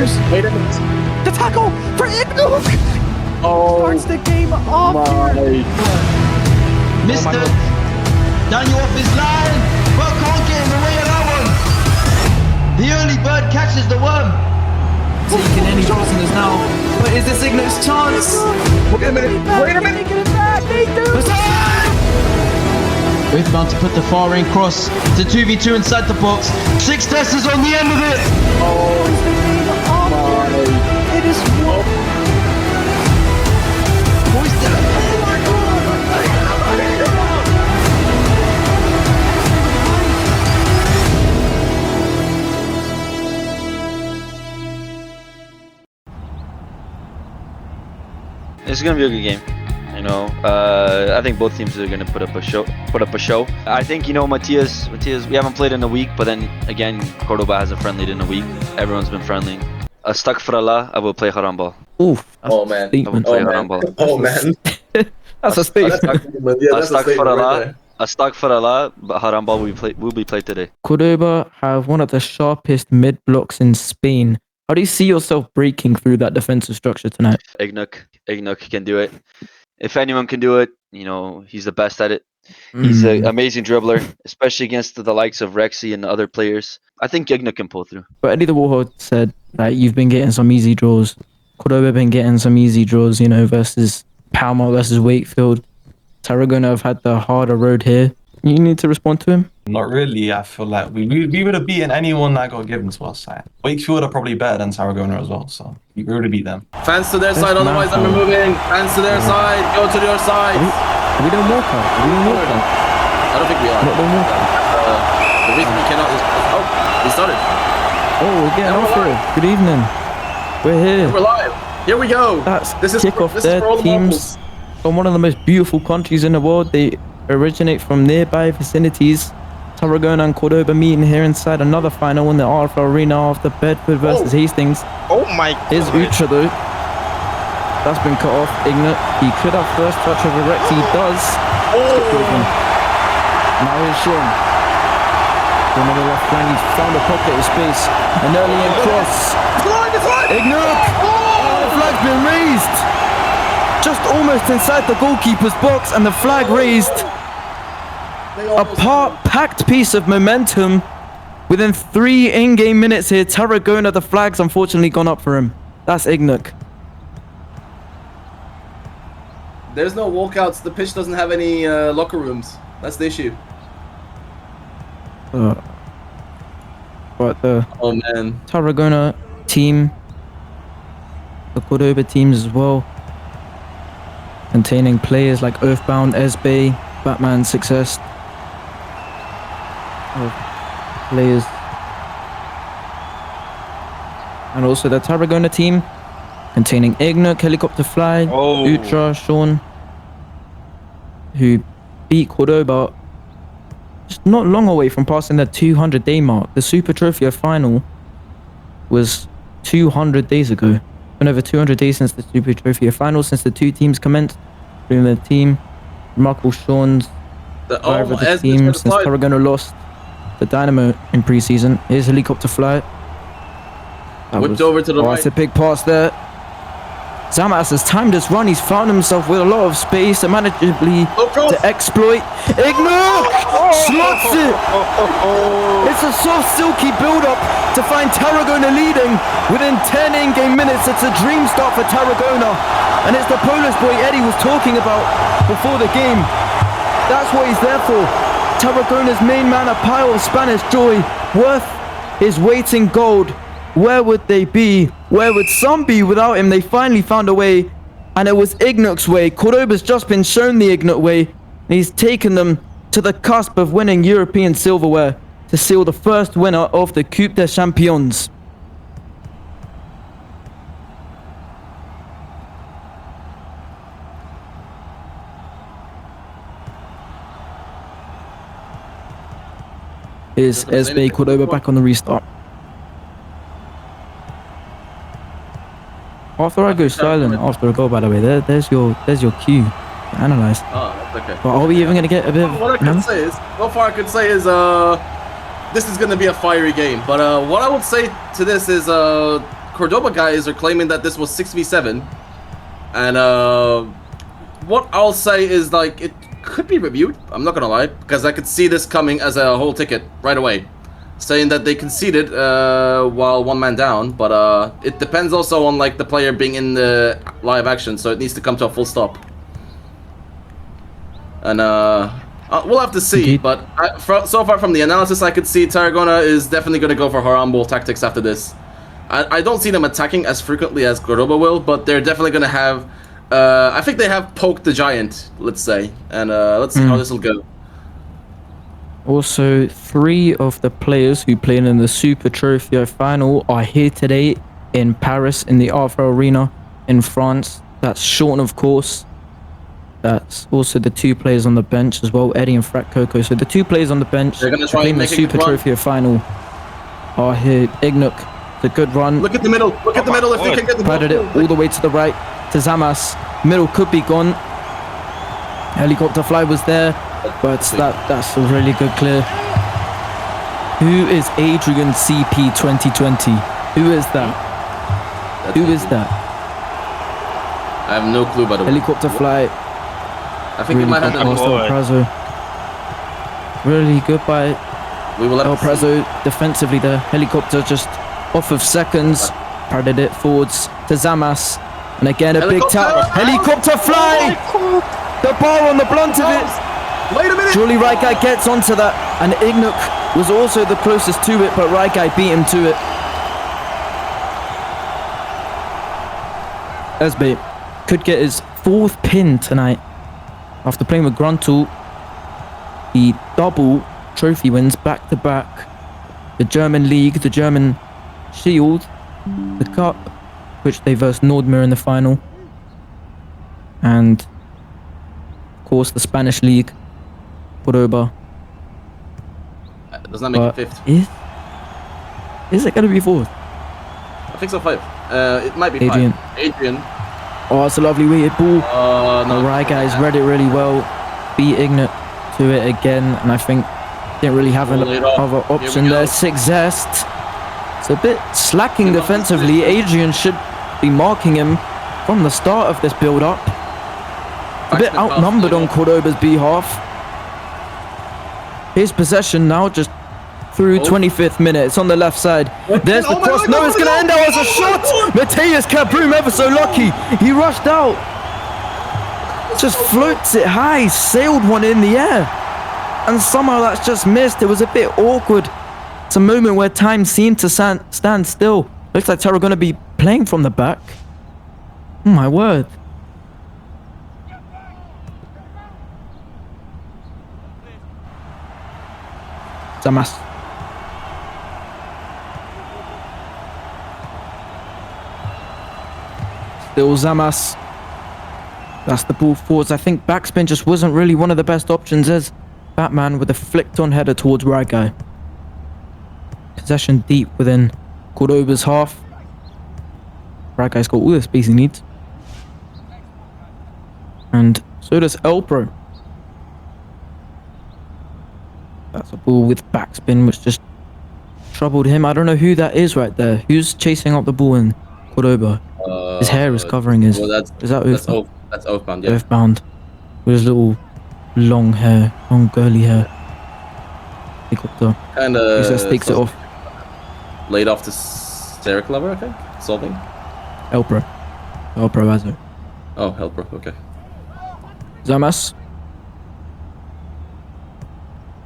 Strikers. Wait a minute. The tackle for Ignook. Oh, Starts the game off. Missed it. Daniel off his line, but can't get in the way of that one. The early bird catches the worm. Taking any prisoners now. But is this Ignook's chance? wait a minute. Wait a minute. Get it back. We're about to put the far range cross to 2v2 inside the box. 6 testers on the end of it. Oh, is the game off. It is one. It's gonna be a good game. You know, I think both teams are gonna put up a show. I think, you know, Matias, we haven't played in a week, but then again, Cordoba hasn't friendlied in a week. Everyone's been friendly. Astaghfirullah, I will play Harambal. Oof. Oh man. I will play Harambal. Oh man. That's a statement. Astaghfirullah, but Harambal will be played today. Cordoba have one of the sharpest mid blocks in Spain. How do you see yourself breaking through that defensive structure tonight? Ignuk can do it. If anyone can do it, you know, he's the best at it. He's an amazing dribbler, especially against the likes of Rexy and other players. I think Ignuk can pull through. But Eddie the Warlord said that you've been getting some easy draws. Cordoba been getting some easy draws, you know, versus Palma, versus Wakefield. Tarragona have had the harder road here. You need to respond to him? Not really. I feel like we would have beaten anyone that got given to us. Wakefield are probably better than Tarragona as well, so we would have beat them. Fans to their side, otherwise I'm removing. Fans to their side, go to your side. Are we doing walk out? Are we doing walk out? I don't think we are. Not doing walk out. The reason we cannot is... Oh, we started. Oh, we're getting off for it. Good evening. We're here. We're live. Here we go. That's this is kickoff this there. Is for all the Teams from one of the most beautiful countries in the world. They originate from nearby vicinities. Tarragona and Cordoba meeting here inside another final in the RFL arena after Bedford versus Hastings. Oh my god. Here's Ucha though. That's been cut off. Ignat. He could have first touch over Rex. He does. Now here's Sean. From the left flank, he's found a pocket of space. An early in cross. Ignat! Oh, the flag's been raised! Just almost inside the goalkeeper's box and the flag raised. A packed piece of momentum. Within 3 in-game minutes here, Tarragona, the flag's unfortunately gone up for him. That's Ignuk. There's no walkouts. The pitch doesn't have any locker rooms. That's the issue. But the Oh man. Tarragona team, the Cordoba teams as well, containing players like Earthbound, Esbe, Batman, Success. Players. And also the Tarragona team, containing Ignuk, Helicopter Fly, Utra, Sean, who beat Cordoba just not long away from passing the 200-day mark. The Super Trophy final was 200 days ago. Been over 200 days since the Super Trophy final, since the two teams commenced. Including the team, remarkable Sean's driver of the team since Tarragona lost the Dynamo in pre-season. Here's Helicopter Fly. Whipped over to the right. That's a big pass there. Zamas has timed his run. He's found himself with a lot of space and manageably to exploit. Ignore! Slots it! It's a soft, silky build-up to find Tarragona leading within 10 in-game minutes. It's a dream start for Tarragona. And it's the Polish boy Eddie was talking about before the game. That's what he's there for. Tarragona's main man, a pile of Spanish joy, worth his weight in gold. Where would they be? Where would some be without him? They finally found a way, and it was Ignuk's way. Cordoba's just been shown the Ignuk way, and he's taken them to the cusp of winning European silverware to seal the first winner of the Coupe des Champions. Here's Esbe Cordoba back on the restart. After I go silent after a goal, by the way, there's your cue to analyze. Oh, that's okay. But are we even going to get a bit of... What I can say is, so far I could say is, this is going to be a fiery game. But what I would say to this is, Cordoba guys are claiming that this was 6v7, and what I'll say is like it could be reviewed. I'm not gonna lie, because I could see this coming as a whole ticket right away, saying that they conceded while one man down. But it depends also on like the player being in the live action, so it needs to come to a full stop. And we'll have to see. Indeed. But so far from the analysis, I could see Tarragona is definitely going to go for Harambe tactics after this. I don't see them attacking as frequently as Cordoba will, but they're definitely going to have. I think they have poked the giant, let's say, and let's see how this will go. Also, 3 of the players who played in the Super Trophy final are here today in Paris in the RFL Arena in France. That's Sean, of course. That's also the 2 players on the bench as well, Eddie and Frat Coco. So the 2 players on the bench They're gonna try playing and the make a Super good run. Trophy final are here. Ignuk, the good run. Look at the middle. Look at the middle. If they can get the ball. Padded it all the way to the right to Zamas. Middle could be gone. Helicopter fly was there, but that's a really good clear. Who is Adrian CP 2020? Who is that? Who is that? I have no clue, by the way. Helicopter fly. I think Really we might good have pass that. to El Prazo. Really good by We will El have to see. Prazo defensively there. Helicopter just off of seconds. Padded it forwards to Zamas. And again a big tap. Helicopter fly! The bar on the blunt of it. Wait a minute. Surely Right Guy gets onto that. And Ignuk was also the closest to it, but Right Guy beat him to it. Esbe could get his 4th pin tonight. After playing with Gruntle, the double trophy wins back to back. The German League, the German Shield, the Cup, which they versed Nordmir in the final. And, of course, the Spanish League, Cordoba. Does not make But it 5th. is it going to be 4th? I think so, 5. It might be 5. Adrian. Adrian. Oh, it's a lovely weighted ball. No. The right guys read it really well. Beat Ignat to it again, and I think didn't really have Roll it off. another Here we option go. there. 6 Zest. It's a bit slacking defensively. Adrian should be marking him from the start of this build-up. A bit outnumbered on Cordoba's behalf. His possession now just through 25th minute. It's on the left side. There's the Oh my cross. God, No, it's going to end out as a shot. Mateus Cabroom ever so lucky. He rushed out. Just floats it high. Sailed one in the air. And somehow that's just missed. It was a bit awkward. It's a moment where time seemed to stand still. Looks like Tarragona going to be playing from the back. Oh my word. Zamas. Still Zamas. That's the ball forwards. I think backspin just wasn't really one of the best options as Batman with a flicked on header towards right guy. Possession deep within Cordoba's half. Right guy's got all the space he needs. And so does Elpro. That's a ball with backspin which just troubled him. I don't know who that is right there. Who's chasing up the ball in Cordoba? His hair is covering his... Well, is that Earthbound? that's Earthbound, yeah. Earthbound. With his little long hair. Long girly hair. Helicopter. And He just takes it off. Laid off to Sarah Clever, I think. Solving. Elpro. Elpro Azo. Oh, helper. Okay. Zamas.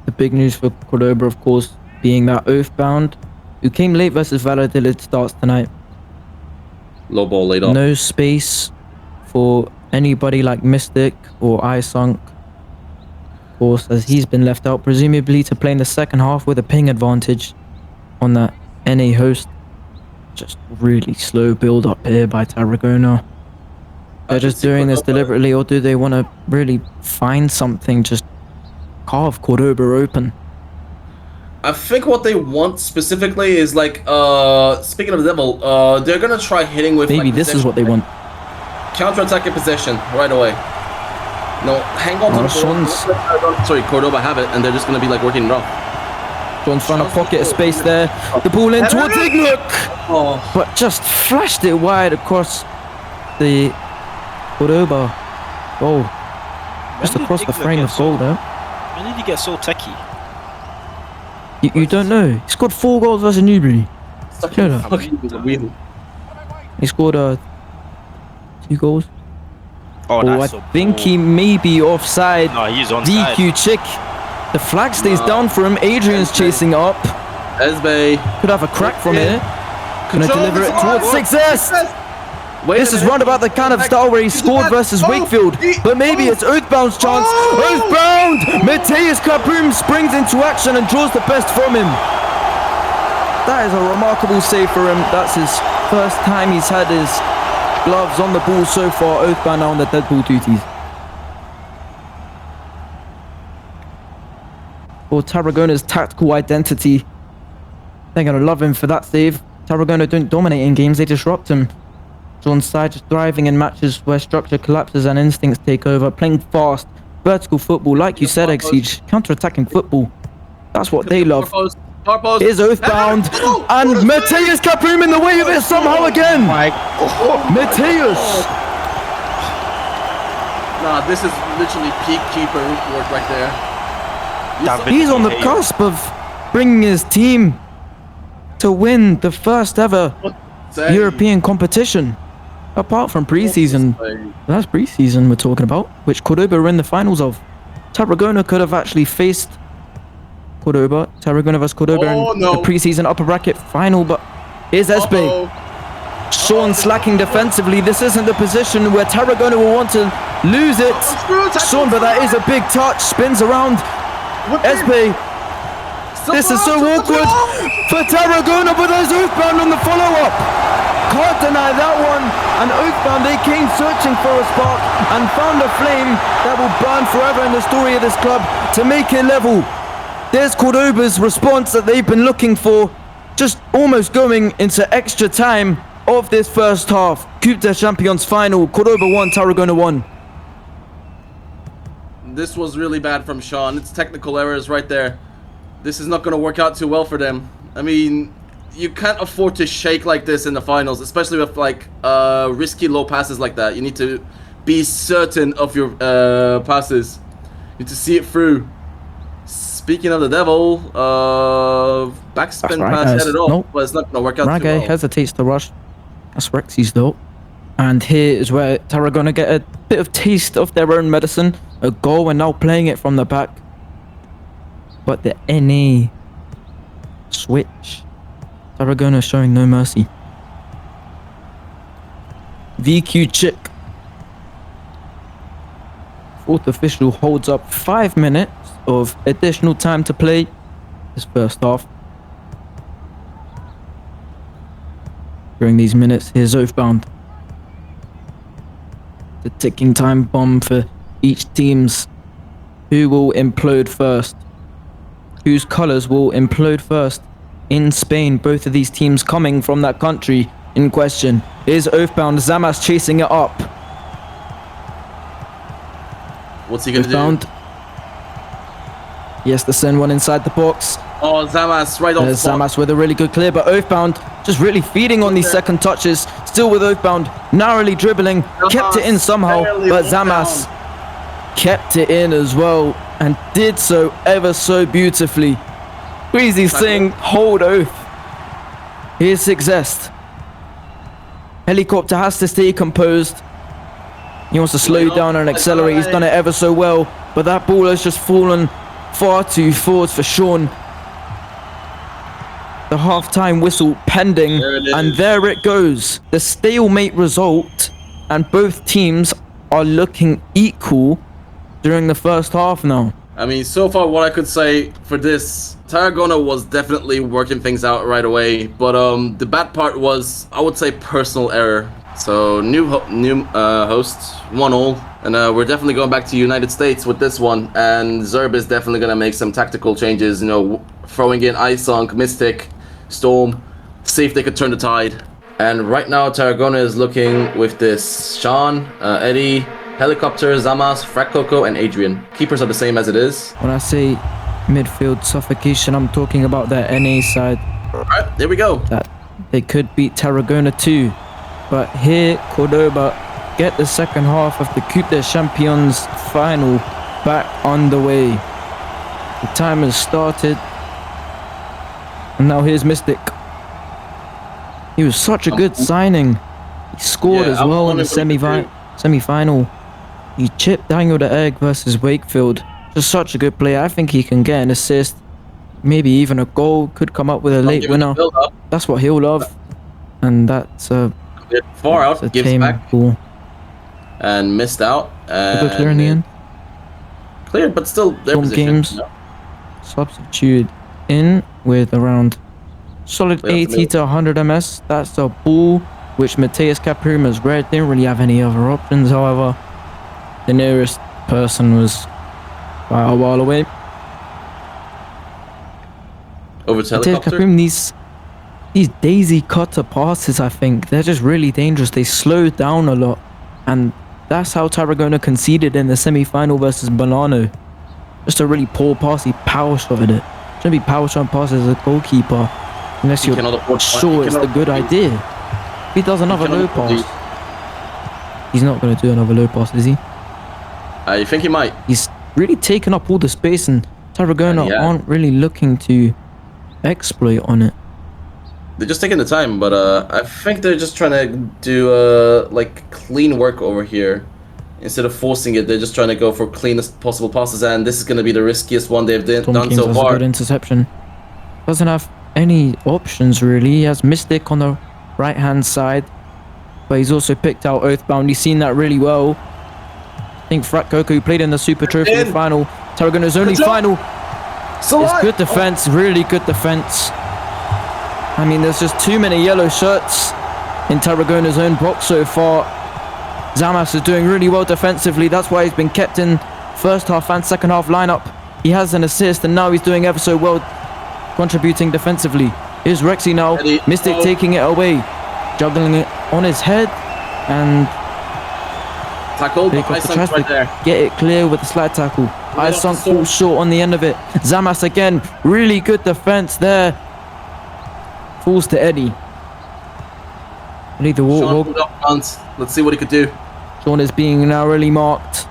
The big news for Cordoba, of course, being that Earthbound, who came late versus Valladolid, starts tonight. Low ball laid off. No space for anybody like Mystic or iSunk. Of course, as he's been left out, presumably to play in the second half with a ping advantage on that NA host. Just really slow build up here by Tarragona. They're just doing this deliberately, or do they want to really find something, just carve Cordoba open? I think what they want specifically is like, speaking of the devil, they're gonna try hitting with. Maybe like, this is what they want. Counter-attacking possession right away. No, hang on to the ball. Sean's- Sorry, Cordoba have it, and they're just gonna be like working rough. Sean's found a pocket of space there. The ball in towards Ignuk, but just flashed it wide across the Cordoba goal. Just across the frame of goal there. When did he get so techie? You don't know. He scored 4 goals versus Newbury. He scored 2 goals. Oh, I that's so think cool. he may be offside. No, he's onside. DQ Chick. The flag stays down for him. Adrian's chasing it up. Esbe. Could have a crack from here. Gonna deliver it towards success. This is roundabout the kind of style where he scored versus Wakefield. But maybe it's Oathbound's chance. Oathbound! Mateus Kaboom springs into action and draws the best from him. That is a remarkable save for him. That's his first time he's had his gloves on the ball so far. Oathbound now on the dead ball duties. For Tarragona's tactical identity, they're going to love him for that save. Tarragona don't dominate in games, they disrupt him. Sean's side just thriving in matches where structure collapses and instincts take over. Playing fast, vertical football, like you said, eggsiege, counter-attacking football. That's what they love. Here's Oathbound, and Mateus Kaboom in the way of it somehow again. Mateus! Nah, this is literally peak keeper work right there. He's on the cusp of bringing his team to win the first ever European competition. Apart from pre-season, that's pre-season we're talking about, which Cordoba are in the finals of. Tarragona could have actually faced Cordoba, Tarragona vs Cordoba in the pre-season upper bracket final, but here's Esbe. Sean slacking defensively. This isn't the position where Tarragona will want to lose it. Sean, but that is a big touch, spins around. Esbe. This is so awkward for Tarragona, but there's Oathbound on the follow-up. Can't deny that one. And Oathbound, they came searching for a spark and found a flame that will burn forever in the story of this club to make it level. There's Cordoba's response that they've been looking for, just almost going into extra time of this first half. Coupe des Champions final, Cordoba 1, Tarragona 1. This was really bad from Sean. It's technical errors right there. This is not going to work out too well for them. I mean, you can't afford to shake like this in the finals, especially with like risky low passes like that. You need to be certain of your passes. You need to see it through. Speaking of the devil, backspin pass headed off, but it's not going to work out too well. Hesitates to rush. That's Rexy's though. And here is where Tarragona get a bit of taste of their own medicine. A goal and now playing it from the back. But the NA switch. Tarragona showing no mercy. VQ Chick. Fourth official holds up 5 minutes of additional time to play this first half. During these minutes, here's Oathbound. The ticking time bomb for each team's. Who will implode first? Whose colours will implode first? In Spain, both of these teams coming from that country in question. Here's Oathbound, Zamas chasing it up. What's he gonna do? He has to send one inside the box. Oh, Zamas right on. Zamas with a really good clear, but Oathbound just really feeding on these second touches. Still with Oathbound, narrowly dribbling, kept it in somehow, but Zamas kept it in as well and did so ever so beautifully. Greasy Singh, hold Oath. Here's Success. Helicopter has to stay composed. He wants to slow down and accelerate. He's done it ever so well, but that ball has just fallen far too forward for Sean. The half-time whistle pending, and there it goes. The stalemate result, and both teams are looking equal during the first half now. I mean, so far what I could say for this, Tarragona was definitely working things out right away, but the bad part was, I would say, personal error. So new host, 1-1, and we're definitely going back to United States with this one, and Zerb is definitely going to make some tactical changes, you know, throwing in Isunk, Mystic, Storm, see if they could turn the tide. And right now Tarragona is looking with this Sean, Eddie, Helicopter, Zamas, Frack Coco, and Adrian. Keepers are the same as it is. When I say midfield suffocation. I'm talking about their NA side. Alright, there we go. That they could beat Tarragona too. But here, Cordoba get the second half of the Coupe des Champions final back on the way. The time has started. And now here's Mystic. He was such a good signing. He scored as well in the semi-final. He chipped Daniel the Egg versus Wakefield. Just such a good player. I think he can get an assist, maybe even a goal. Could come up with a late winner. That's what he'll love, and that's a far out. Gives back ball. And missed out. Good clear in the end. Cleared, but still their position. Games substitute in with around solid 80 to 100 ms. That's a ball which Mateus Caprim has read. Didn't really have any other options. However, the nearest person was quite a while away. Over to helicopter. Caprim, these daisy cutter passes, I think they're just really dangerous. They slow down a lot, and that's how Tarragona conceded in the semi-final versus Bolano. Just a really poor pass. He power shotted it. Shouldn't be power shot passes as a goalkeeper unless you're sure it's the good idea. If he does another low pass, he's not going to do another low pass, is he? I think he might. He's really taken up all the space, and Tarragona aren't really looking to exploit on it. They're just taking the time, but I think they're just trying to do like clean work over here. Instead of forcing it, they're just trying to go for cleanest possible passes, and this is going to be the riskiest one they've done so far. A good interception. Doesn't have any options really. He has Mystic on the right hand side, but he's also picked out Oathbound. He's seen that really well. I think Frat Coco, who played in the Super Trophy final, Tarragona's only final. It's good defense, really good defense. I mean, there's just too many yellow shirts in Tarragona's own box so far. Zamas is doing really well defensively. That's why he's been kept in first half and second half lineup. He has an assist, and now he's doing ever so well contributing defensively. Here's Rexy now. Mystic taking it away, juggling it on his head, and tackle. Tries right there. Get it clear with a slide tackle. Isunk falls short on the end of it. Zamas again, really good defense there. Falls to Eddie. Need the walk. Let's see what he could do. Sean is being narrowly marked.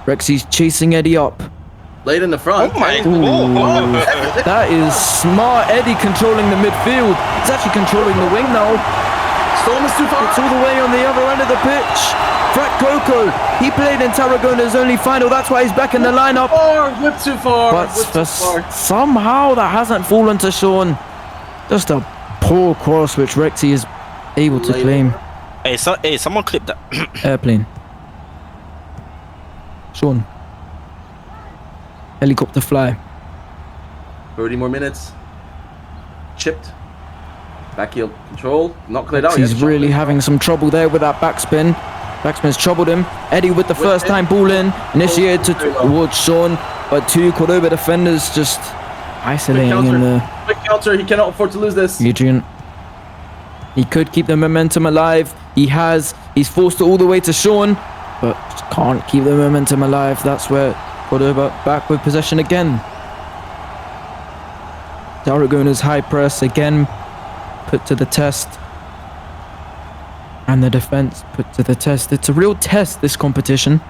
Rexy's chasing Eddie up. Late in the front. Oh my god. That is smart. Eddie controlling the midfield. He's actually controlling the wing now. Storm is too far. It's all the way on the other end of the pitch. Frat Coco, he played in Tarragona's only final. That's why he's back in the lineup. Whip too far. But somehow that hasn't fallen to Sean. Just a poor cross which Rexy is able to claim. Hey, someone clip that. Airplane. Sean. Helicopter fly. 30 more minutes. Chipped. Back heel control. Not cleared out. He's really having some trouble there with that backspin. Backspin's troubled him. Eddie with the first time ball in. Initiated towards Sean. But two Cordoba defenders just isolating in the... Quick counter. He cannot afford to lose this. Adrian. He could keep the momentum alive. He has. He's forced it all the way to Sean, but just can't keep the momentum alive. That's where Cordoba back with possession again. Tarragona's high press again put to the test. And the defense put to the test. It's a real test, this competition.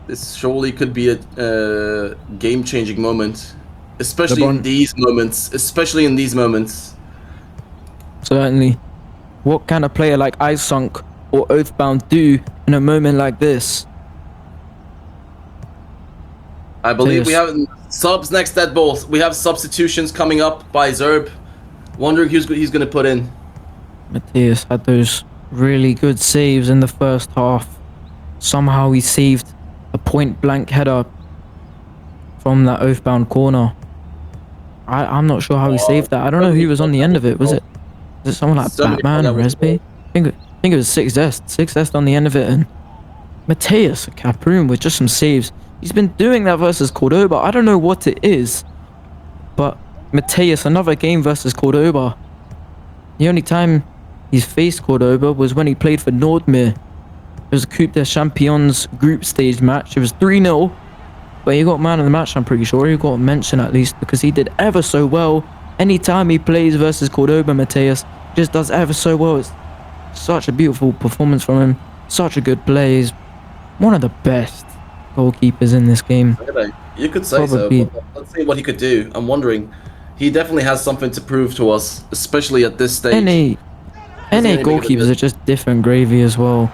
This surely could be a game-changing moment. Especially in these moments. Certainly. What can a player like Isunk or Oathbound do in a moment like this? I believe we have subs next dead balls. We have substitutions coming up by Zerb. Wondering who's he's going to put in. Mateus had those really good saves in the first half. Somehow he saved a point-blank header from that Oathbound corner. I'm not sure how he saved that. I don't know who was on the end of it. Was it someone like Batman or Resby? I think it was 6S on the end of it, and Mateus Caprum with just some saves. He's been doing that versus Cordoba. I don't know what it is, but Mateus, another game versus Cordoba. The only time he's faced Cordoba was when he played for Nordmere was a Coupe des Champions group stage match. It was 3-0, but he got man of the match, I'm pretty sure. He got a mention at least because he did ever so well. Anytime he plays versus Cordoba, Mateus just does ever so well. It's such a beautiful performance from him. Such a good play. He's one of the best goalkeepers in this game. You could say Probably. so, but let's see what he could do. I'm wondering. He definitely has something to prove to us, especially at this stage. NA goalkeepers are just different gravy as well.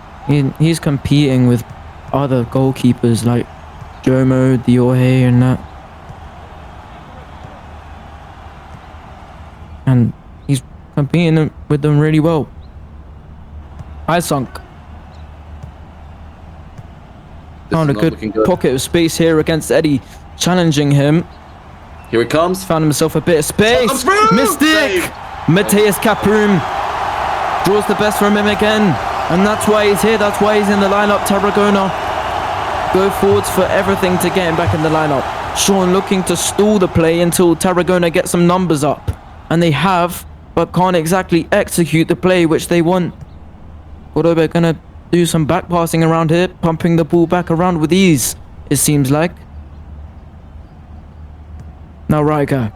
He's competing with other goalkeepers like Jomo, Diorhe and that. And he's competing with them really well. I sunk. Found a good pocket of space here against Eddie, challenging him. Here it comes. Found himself a bit of space. Mistake! Mateus Caproom draws the best from him again. And that's why he's here. That's why he's in the lineup. Tarragona go forwards for everything to get him back in the lineup. Sean looking to stall the play until Tarragona get some numbers up. And they have, but can't exactly execute the play which they want. Cordoba gonna do some back passing around here, pumping the ball back around with ease, it seems like. Now Riker.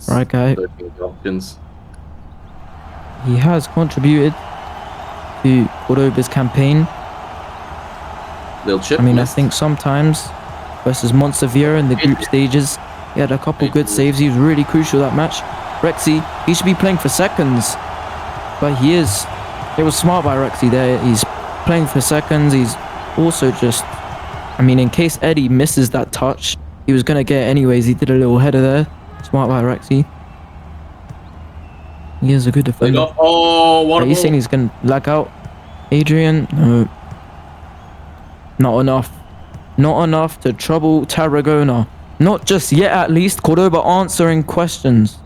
Riker. He has contributed to Cordoba's campaign. Little chip. I mean, I think sometimes versus Monsevier in the group stages, he had a couple good saves. He was really crucial that match. Rexy, he should be playing for seconds, but he is. It was smart by Rexy there. He's playing for seconds. He's also just, I mean, in case Eddie misses that touch, he was going to get it anyways. He did a little header there. Smart by Rexy. He is a good defender. Oh, what Are you saying he's going to lag out? Adrian? No. Not enough. Not enough to trouble Tarragona. Not just yet, at least. Cordoba answering questions.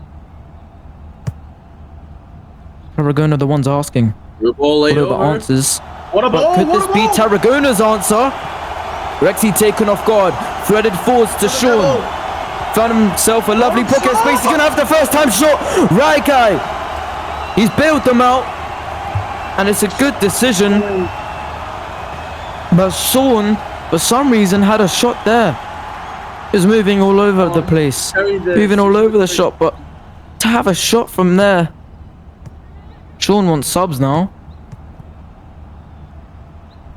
Tarragona the ones asking. Cordoba answers. What a ball! But could this be Tarragona's answer? Rexy taken off guard. Threaded forwards to Sean. Found himself a lovely pocket space. He's going to have the first time shot. Right guy. He's bailed them out. And it's a good decision. But Sean, for some reason, had a shot there. He was moving all over the place. Moving all over the shot. But to have a shot from there. Sean wants subs now.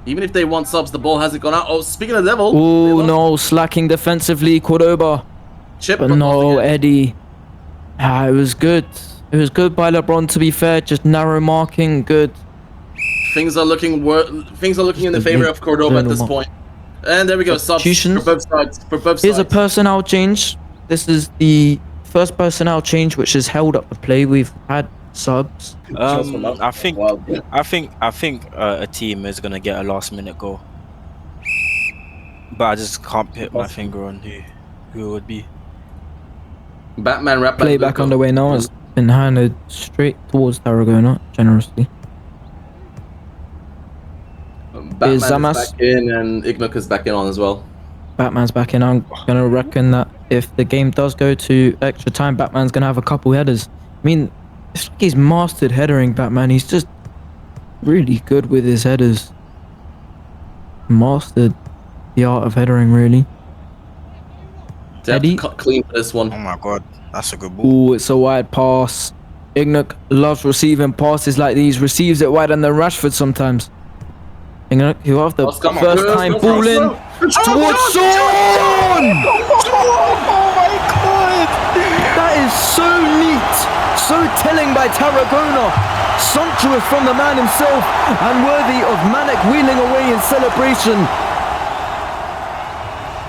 Even if they want subs, the ball hasn't gone out. Oh, speaking of devil. Oh no, slacking defensively, Cordoba. Chip, but no, Eddie. It was good. It was good by LeBron, to be fair. Just narrow marking, good. Things are looking in the favor of Cordoba at this point. And there we go, subs for both sides. Here's a personnel change. This is the first personnel change which has held up the play. We've had subs. I think a team is gonna get a last-minute goal, but I just can't put my finger on who it would be. Batman rap. Play back underway now. It's been handed straight towards Tarragona generously. Batman is back in and Ignuk is back in on as well. Batman's back in. I'm gonna reckon that if the game does go to extra time, Batman's gonna have a couple headers. I mean, it's like he's mastered headering, Batman. He's just really good with his headers. Mastered the art of headering, really. Eddie, cut clean for this one. Oh my god, that's a good ball. Oh, it's a wide pass. Ignuk loves receiving passes like these. Receives it wide and then Rashford sometimes. Ignuk, you have the first time ball in towards Sean! Oh my god! That is so neat. So telling by Tarragona. Sumptuous from the man himself and worthy of Manek wheeling away in celebration.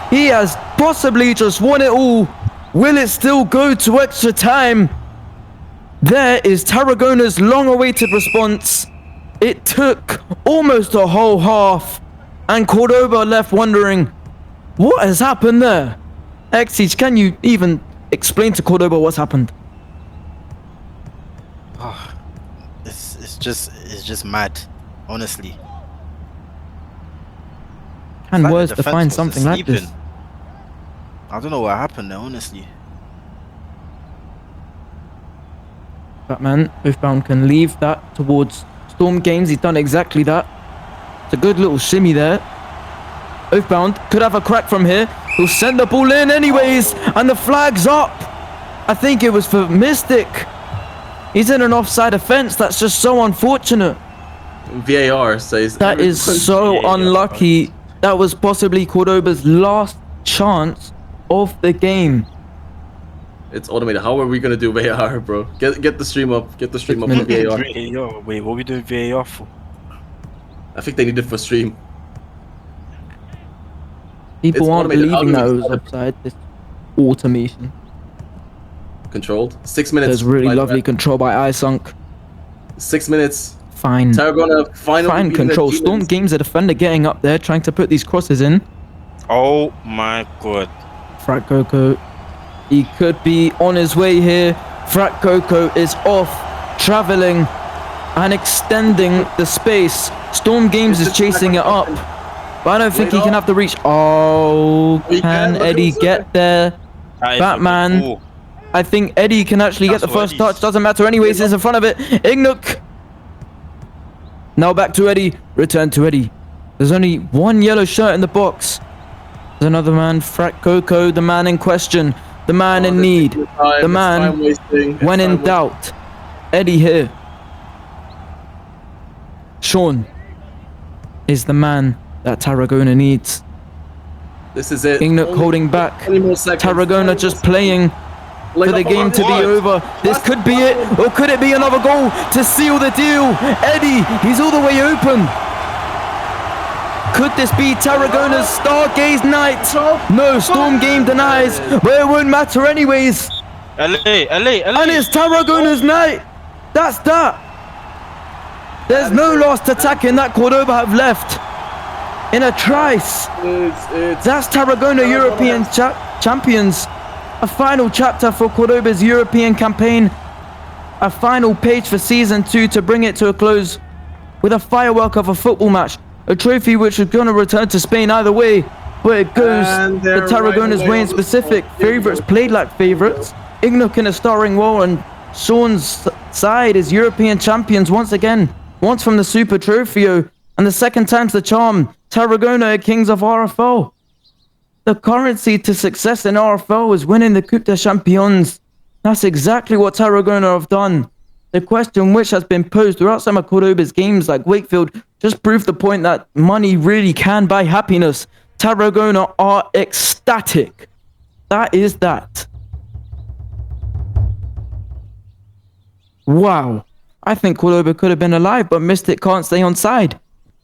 He has possibly just won it all. Will it still go to extra time? There is Tarragona's long-awaited response. It took almost a whole half, and Cordoba left wondering, what has happened there? eggsiege, can you even explain to Cordoba what's happened? Oh, it's just mad, honestly. Can words define something like this? I don't know what happened there, honestly. Batman, Oathbound can leave that towards Storm Games. He's done exactly that. It's a good little shimmy there. Oathbound could have a crack from here. He'll send the ball in anyways, and the flag's up. I think it was for Mystic. He's in an offside offense. That's just so unfortunate. VAR says that is so unlucky. That was possibly Cordoba's last chance of the game. It's automated. How are we gonna do VAR, bro? Get the stream up. Get the stream up for VAR. Wait, what are we doing VAR for? I think they need it for stream. People aren't believing that it was offside. This automation. Controlled. 6 minutes. There's really lovely control by iSunk. 6 minutes. Fine. Tarragona finally. Fine control. Storm Games, a defender getting up there, trying to put these crosses in. Oh my god. Frat Coco. He could be on his way here. Frat Coco is off, traveling and extending the space. Storm Games is chasing it up, but I don't think he can have the reach. Oh, can Eddie get there? Batman. I think Eddie can actually get the first touch. Doesn't matter anyways. He's in front of it. Ignuk. Now back to Eddie. Return to Eddie. There's only one yellow shirt in the box. There's another man. Frat Coco, the man in question. The man in need. The man when in doubt. Eddie here. Sean is the man that Tarragona needs. This is it. Ignuk holding back. Tarragona just playing for the game to be over. This could be it, or could it be another goal to seal the deal? Eddie, he's all the way open. Could this be Tarragona's Stargaze night? No, Storm Game denies, but it won't matter anyways. LA. And it's Tarragona's night. That's that. There's no last attack in that Cordoba have left. In a trice. That's Tarragona European champions. A final chapter for Cordoba's European campaign. A final page for Season 2 to bring it to a close with a firework of a football match. A trophy which is going to return to Spain either way. But it goes the Tarragona's way in specific. Favourites played like favourites. Ignuk in a starring role, and Sean's side is European champions once again. Once from the Super Trofeo, and the second time's the charm. Tarragona are kings of RFL. The currency to success in RFL is winning the Coupe des Champions. That's exactly what Tarragona have done. The question which has been posed throughout some of Cordoba's games like Wakefield just proved the point that money really can buy happiness. Tarragona are ecstatic. That is that. Wow. I think Cordoba could have been alive, but Mystic can't stay on side.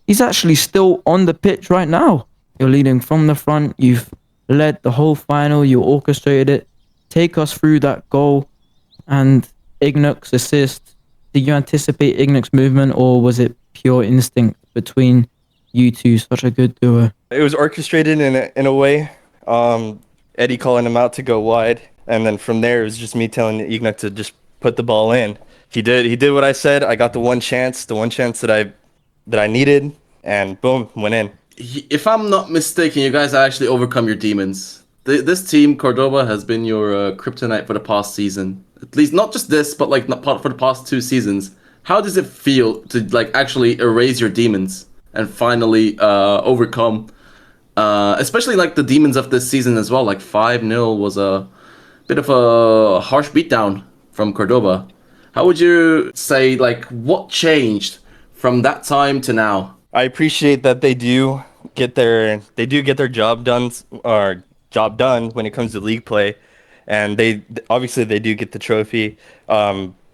He's actually still on the pitch right now. You're leading from the front. You've led the whole final. You orchestrated it. Take us through that goal and Ignuk's assist. Did you anticipate Ignuk's movement, or was it pure instinct between you two? Such a good duo. It was orchestrated in a way. Eddie calling him out to go wide, and then from there it was just me telling Ignuk to just put the ball in. He did what I said. I got the one chance that I needed, and boom, went in. If I'm not mistaken, you guys actually overcome your demons. This team, Cordoba, has been your kryptonite for the past season. At least not just this, but like for the past 2 seasons. How does it feel to like actually erase your demons and finally overcome? Especially like the demons of this season as well. Like 5-0 was a bit of a harsh beatdown from Cordoba. How would you say, like, what changed from that time to now? I appreciate that they do get their job done when it comes to league play, and they obviously do get the trophy.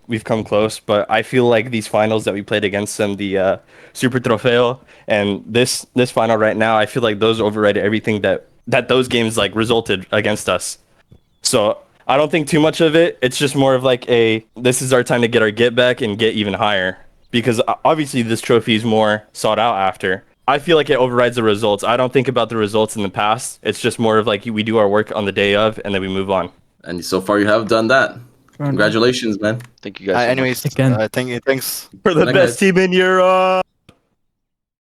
We've come close, but I feel like these finals that we played against them, the Super Trofeo and this final right now, I feel like those override everything that those games like resulted against us. So I don't think too much of it. It's just more of like this is our time to get our get back and get even higher, because obviously this trophy is more sought out after. I feel like it overrides the results. I don't think about the results in the past. It's just more of like we do our work on the day of and then we move on. And so far you have done that. Congratulations, man. Thank you guys. Again. Thanks For the best team in Europe.